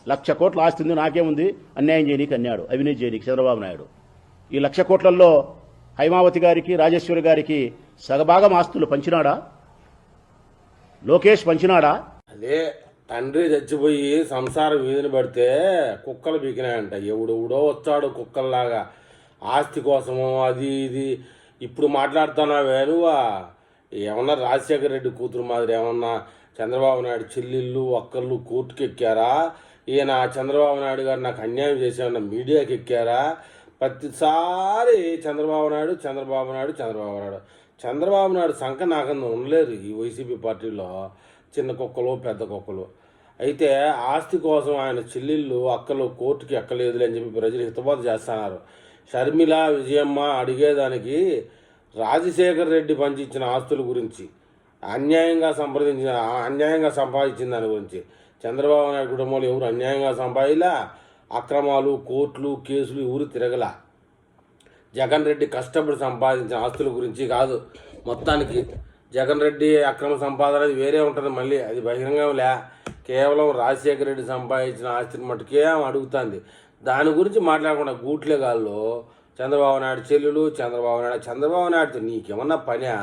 1,00,000 కోట్ల ఆస్తి ఉంది, నాకేముంది అన్యాయం చేయనీకి అన్నాడు అవినీతి చేయనీకి చంద్రబాబు నాయుడు. ఈ 1,00,000 కోట్లలో హైమావతి గారికి రాజేశ్వరి గారికి సగభాగం ఆస్తులు పంచినాడా? లోకేష్ పంచినాడా? అదే తండ్రి చచ్చిపోయి సంసారం వీధిని పడితే కుక్కలు బీకినాయంట. ఎవడెవడో వచ్చాడు కుక్కల్లాగా ఆస్తి కోసము అది ఇది. ఇప్పుడు మాట్లాడుతున్నావే నువ్వా? ఏమన్నా రాజశేఖర రెడ్డి కూతురు మాదిరి ఏమన్నా చంద్రబాబు నాయుడు చెల్లెళ్ళు ఒక్కళ్ళు కోర్టుకు ఎక్కారా? ఈయన చంద్రబాబు నాయుడు గారు నాకు అన్యాయం చేసేమన్నా మీడియాకి ఎక్కారా? ప్రతిసారి చంద్రబాబు నాయుడు చంద్రబాబు నాయుడు చంద్రబాబు నాయుడు చంద్రబాబు నాయుడు సంఖ నాకంద ఉండలేరు ఈ వైసీపీ పార్టీలో, చిన్న కుక్కలు పెద్ద కుక్కలు. అయితే ఆస్తి కోసం ఆయన చెల్లెళ్ళు అక్కలు కోర్టుకి ఎక్కలేదులే అని చెప్పి ప్రజలు హితబోధ చేస్తున్నారు. షర్మిల విజయమ్మ అడిగేదానికి రాజశేఖర రెడ్డి పంచిచ్చిన ఆస్తుల గురించి, అన్యాయంగా సంపాదించిన దాని గురించి, చంద్రబాబు నాయుడు కుటుంబంలో ఎవరు అన్యాయంగా సంపాదిలా, అక్రమాలు కోర్టులు కేసులు ఎవరు తిరగల. జగన్ రెడ్డి కష్టపడి సంపాదించిన ఆస్తుల గురించి కాదు. మొత్తానికి జగన్ రెడ్డి అక్రమ సంపాదన అది వేరే ఉంటుంది, మళ్ళీ అది బహిరంగంలే. కేవలం రాజశేఖర రెడ్డి సంపాదించిన ఆస్తిని మట్టుకే అడుగుతుంది. దాని గురించి మాట్లాడకుండా గూట్లే గాల్లో చంద్రబాబు నాయుడు చెల్లెలు చంద్రబాబు నాయుడుతో నీకేమన్నా పనా?